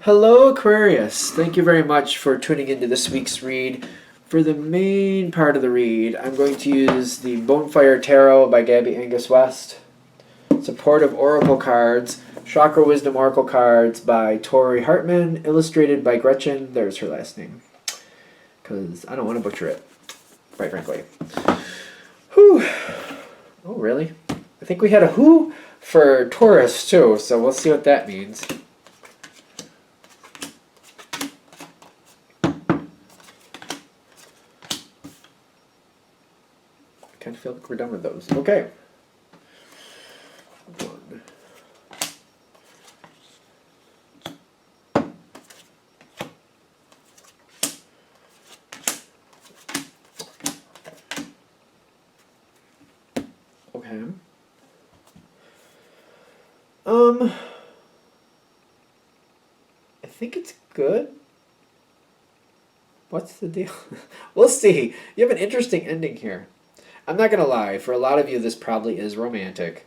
Hello, Aquarius. Thank you very much for tuning into this week's read. For the main part of the read, I'm going to use the Bonefire Tarot by Gabby Angus West, Supportive Oracle Cards, Chakra Wisdom Oracle Cards by Tori Hartman, illustrated by Gretchen. There's her last name, because I don't want to butcher it, quite frankly. Whew. Oh, really? I think we had a who for Taurus, too, so we'll see what that means. I kind of feel like we're done with those. Okay. One. Okay. I think it's good. What's the deal? We'll see. You have an interesting ending here. I'm not going to lie. For a lot of you, this probably is romantic.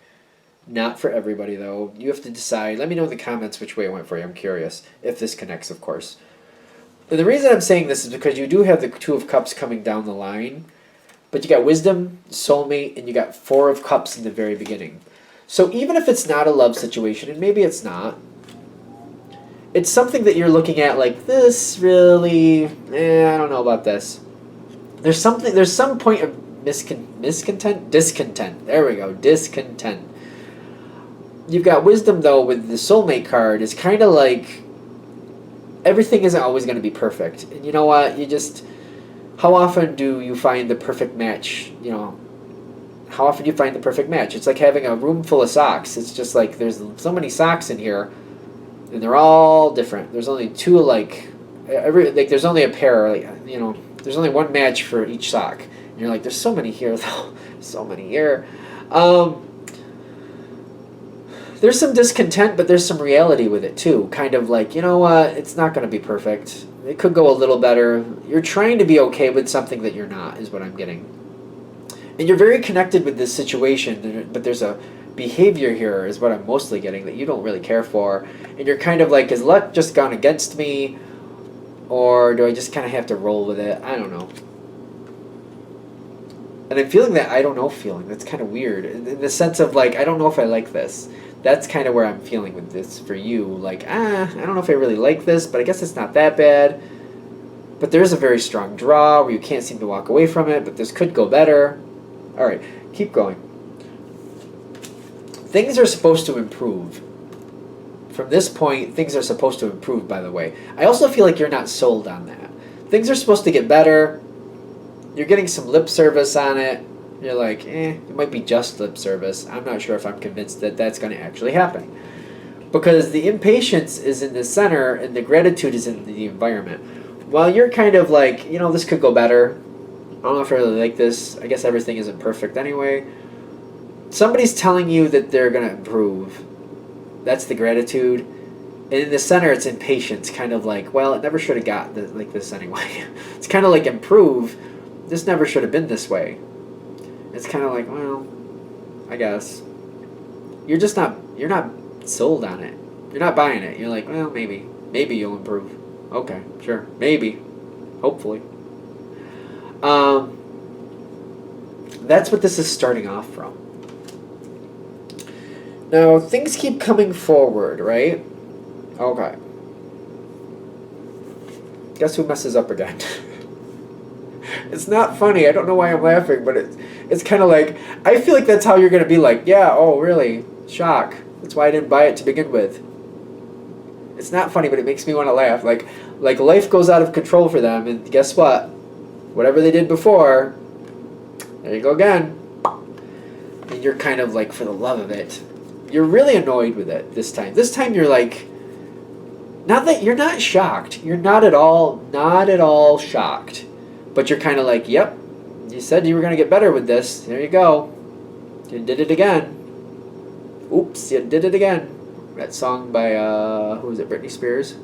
Not for everybody, though. You have to decide. Let me know in the comments which way it went for you. I'm curious. If this connects, of course. And the reason I'm saying this is because you do have the Two of Cups coming down the line. But you got Wisdom, Soulmate, and you got Four of Cups in the very beginning. So even if it's not a love situation, and maybe it's not, it's something that you're looking at like, this really, I don't know about this. There's some point of discontent. There we go, discontent. You've got Wisdom, though, with the Soulmate card. It's kind of like everything isn't always going to be perfect. And you know what? How often do you find the perfect match? How often do you find the perfect match? It's like having a room full of socks. It's just like there's so many socks in here, and they're all different. There's only two alike. There's only a pair. There's only one match for each sock. And you're like, there's so many here, though. So many here. There's some discontent, but there's some reality with it, too. Kind of like, you know what? It's not going to be perfect. It could go a little better. You're trying to be okay with something that you're not, is what I'm getting. And you're very connected with this situation, but there's a behavior here, is what I'm mostly getting, that you don't really care for. And you're kind of like, is luck just gone against me? Or do I just kind of have to roll with it? I don't know. And I'm feeling that I don't know feeling. That's kind of weird. In the sense of, like, I don't know if I like this. That's kind of where I'm feeling with this for you. Like, I don't know if I really like this, but I guess it's not that bad. But there is a very strong draw where you can't seem to walk away from it, but this could go better. All right, keep going. Things are supposed to improve. From this point, things are supposed to improve, by the way. I also feel like you're not sold on that. Things are supposed to get better. You're getting some lip service on it. You're like, it might be just lip service. I'm not sure if I'm convinced that that's going to actually happen. Because the impatience is in the center and the gratitude is in the environment. While you're kind of like, this could go better. I don't know if I really like this. I guess everything isn't perfect anyway. Somebody's telling you that they're going to improve. That's the gratitude. And in the center, it's impatience. Kind of like, well, it never should have got like this anyway. It's kind of like improve. This never should have been this way. It's kind of like, well, I guess. You're not sold on it. You're not buying it. You're like, well, maybe you'll improve. Okay, sure, maybe, hopefully. That's what this is starting off from. Now, things keep coming forward, right? Okay. Guess who messes up again? It's not funny. I don't know why I'm laughing, but it's kind of like, I feel like that's how you're going to be like, yeah, oh, really? Shock. That's why I didn't buy it to begin with. It's not funny, but it makes me want to laugh. Like life goes out of control for them, and guess what? Whatever they did before, there you go again. And you're kind of like, for the love of it, you're really annoyed with it this time. This time you're like, not that you're not shocked. You're not at all shocked. But you're kind of like, yep, you said you were going to get better with this. There you go. You did it again. Oops, you did it again. That song by, who was it, Britney Spears?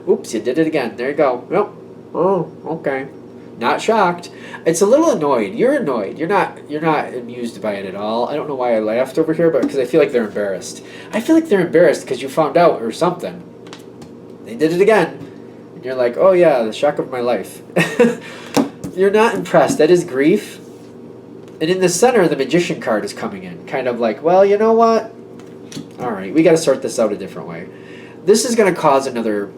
Oops, you did it again. There you go. Nope. Oh, okay. Not shocked. It's a little annoyed. You're annoyed. You're not amused by it at all. I don't know why I laughed over here, but because I feel like they're embarrassed. I feel like they're embarrassed because you found out or something. They did it again. And you're like, oh yeah, the shock of my life. You're not impressed. That is grief. And in the center, the Magician card is coming in. Kind of like, well, you know what? All right, we got to sort this out a different way. This is going to cause another...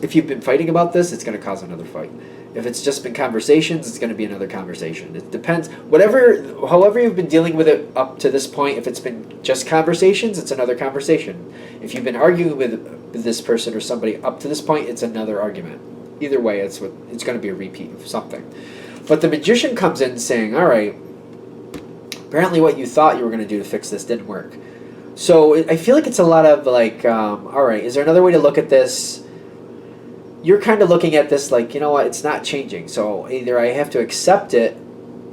If you've been fighting about this, it's going to cause another fight. If it's just been conversations, it's going to be another conversation. It depends. However you've been dealing with it up to this point, if it's been just conversations, it's another conversation. If you've been arguing with this person or somebody up to this point, it's another argument. Either way, it's going to be a repeat of something. But the Magician comes in saying, all right, apparently what you thought you were going to do to fix this didn't work. So I feel like it's a lot of like, all right, is there another way to look at this? You're kind of looking at this like, you know what, it's not changing. So either I have to accept it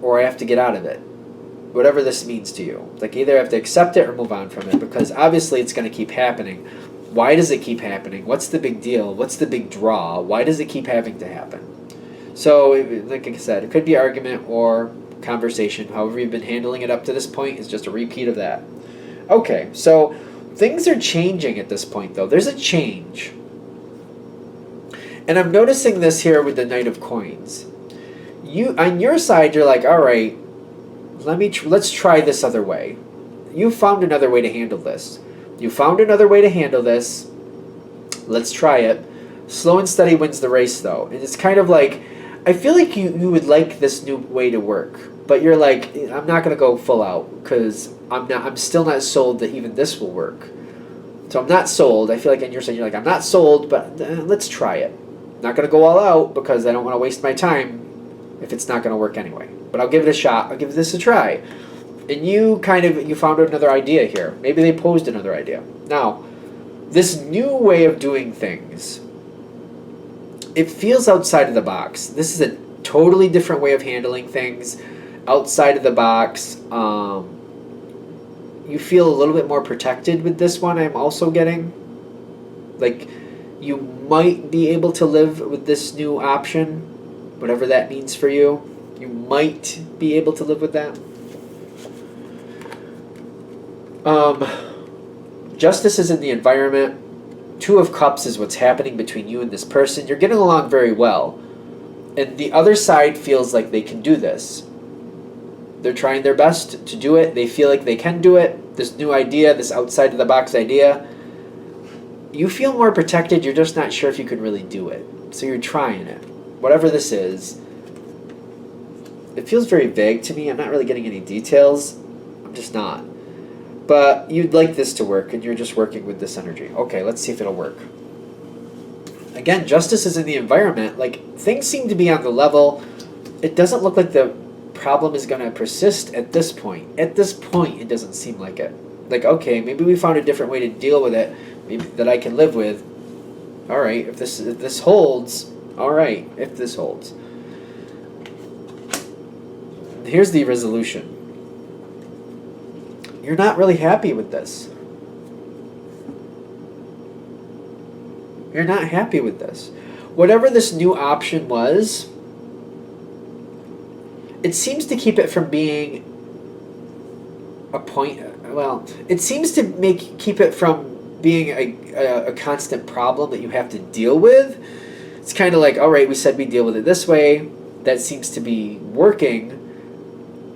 or I have to get out of it. Whatever this means to you. Like either I have to accept it or move on from it, because obviously it's going to keep happening. Why does it keep happening? What's the big deal? What's the big draw? Why does it keep having to happen? So, like I said, it could be argument or conversation. However you've been handling it up to this point is just a repeat of that. Okay, so things are changing at this point, though. There's a change. And I'm noticing this here with the Knight of Coins. On your side, you're like, all right, let's try this other way. You found another way to handle this. You found another way to handle this. Let's try it. Slow and steady wins the race, though. And it's kind of like, I feel like you would like this new way to work, but you're like, I'm not going to go full out because I'm still not sold that even this will work. So I'm not sold. I feel like on your side, you're like, I'm not sold, but let's try it. I'm not going to go all out because I don't want to waste my time if it's not going to work anyway. But I'll give it a shot. I'll give this a try. And you found another idea here. Maybe they posed another idea. Now, this new way of doing things, it feels outside of the box. This is a totally different way of handling things. Outside of the box. You feel a little bit more protected with this one, I'm also getting. Like, you might be able to live with this new option, whatever that means for you. You might be able to live with that. Justice is in the environment. Two of Cups is what's happening between you and this person. You're getting along very well. And the other side feels like they can do this. They're trying their best to do it. They feel like they can do it. This new idea, this outside of the box idea. You feel more protected. You're just not sure if you can really do it. So you're trying it. Whatever this is. It feels very vague to me. I'm not really getting any details. I'm just not. But you'd like this to work, and you're just working with this energy. Okay, let's see if it'll work. Again, justice is in the environment. Like, things seem to be on the level. It doesn't look like the problem is going to persist at this point. At this point, it doesn't seem like it. Like, okay, maybe we found a different way to deal with it, maybe that I can live with. All right, if this holds, all right, if this holds. Here's the resolution. You're not really happy with this. You're not happy with this. Whatever this new option was, it seems to keep it from being a point. Well, it seems to keep it from being a constant problem that you have to deal with. It's kind of like, all right, we said we deal with it this way. That seems to be working.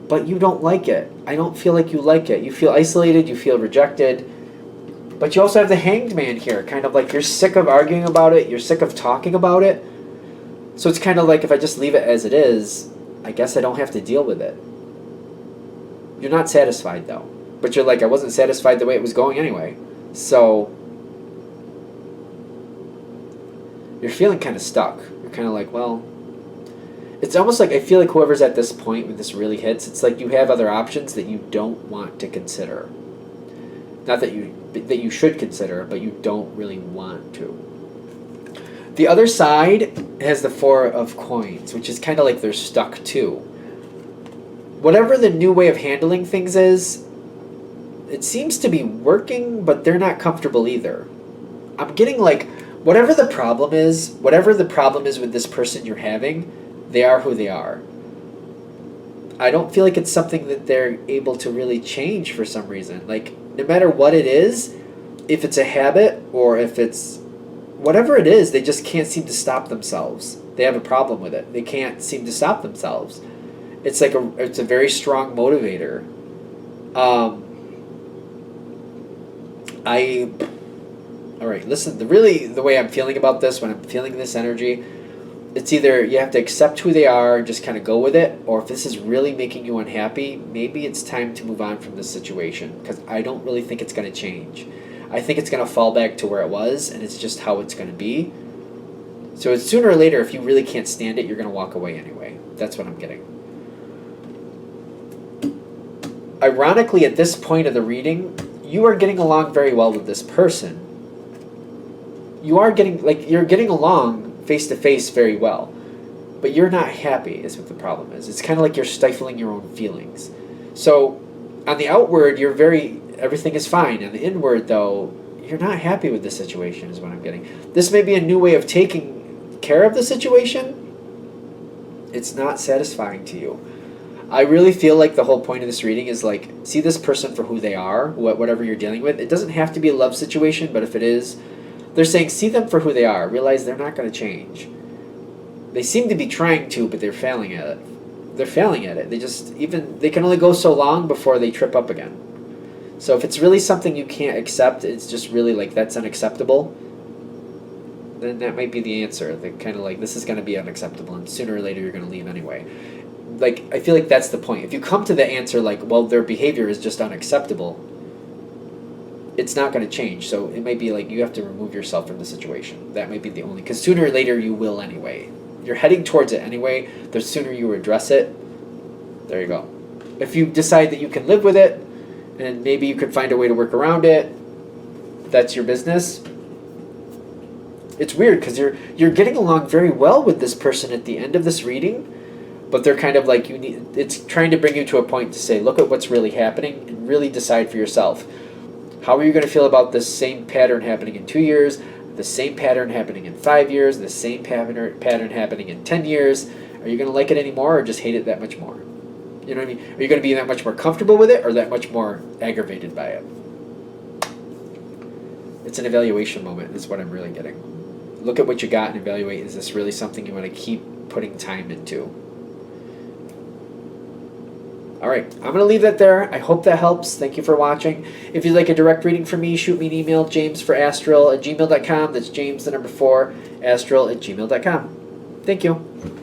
But you don't like it. I don't feel like you like it. You feel isolated. You feel rejected. But you also have the Hanged Man here. Kind of like you're sick of arguing about it. You're sick of talking about it. So it's kind of like if I just leave it as it is, I guess I don't have to deal with it. You're not satisfied though. But you're like, I wasn't satisfied the way it was going anyway. So you're feeling kind of stuck. You're kind of like, well... It's almost like I feel like whoever's at this point when this really hits, it's like you have other options that you don't want to consider. Not that you should consider, but you don't really want to. The other side has the Four of Coins, which is kind of like they're stuck too. Whatever the new way of handling things is, it seems to be working, but they're not comfortable either. I'm getting like, whatever the problem is with this person you're having, they are who they are. I don't feel like it's something that they're able to really change for some reason. Like, no matter what it is, if it's a habit or if it's whatever it is, they just can't seem to stop themselves. They have a problem with it. They can't seem to stop themselves. It's a very strong motivator. All right, listen, the way I'm feeling about this, when I'm feeling this energy, it's either you have to accept who they are and just kind of go with it, or if this is really making you unhappy, maybe it's time to move on from this situation, because I don't really think it's going to change. I think it's going to fall back to where it was, and it's just how it's going to be. So it's sooner or later, if you really can't stand it, you're going to walk away anyway. That's what I'm getting. Ironically, at this point of the reading, you are getting along very well with this person. You're getting along face to face very well, but you're not happy is what the problem is. It's kind of like you're stifling your own feelings. So on the outward, everything is fine. On the inward, though, you're not happy with the situation is what I'm getting. This may be a new way of taking care of the situation. It's not satisfying to you. I really feel like the whole point of this reading is like, see this person for who they are, whatever you're dealing with. It doesn't have to be a love situation, but if it is, they're saying see them for who they are. Realize they're not going to change. They seem to be trying to, but they're failing at it. They're failing at it. They can only go so long before they trip up again. So if it's really something you can't accept, it's just really like that's unacceptable, then that might be the answer. They're kind of like, this is going to be unacceptable, and sooner or later you're going to leave anyway. Like, I feel like that's the point. If you come to the answer like, well, their behavior is just unacceptable, it's not going to change. So it might be like you have to remove yourself from the situation. That might be the only, because sooner or later you will anyway. You're heading towards it anyway. The sooner you address it, there you go. If you decide that you can live with it, and maybe you could find a way to work around it, that's your business. It's weird because you're getting along very well with this person at the end of this reading, but they're kind of like, it's trying to bring you to a point to say, look at what's really happening and really decide for yourself. How are you going to feel about this same pattern happening in 2 years, the same pattern happening in 5 years, the same pattern happening in 10 years? Are you going to like it anymore or just hate it that much more? You know what I mean? Are you going to be that much more comfortable with it or that much more aggravated by it? It's an evaluation moment is what I'm really getting. Look at what you got and evaluate, is this really something you want to keep putting time into? All right, I'm going to leave that there. I hope that helps. Thank you for watching. If you'd like a direct reading from me, shoot me an email, jamesforastral@gmail.com. That's James, the number 4, astral@gmail.com. Thank you.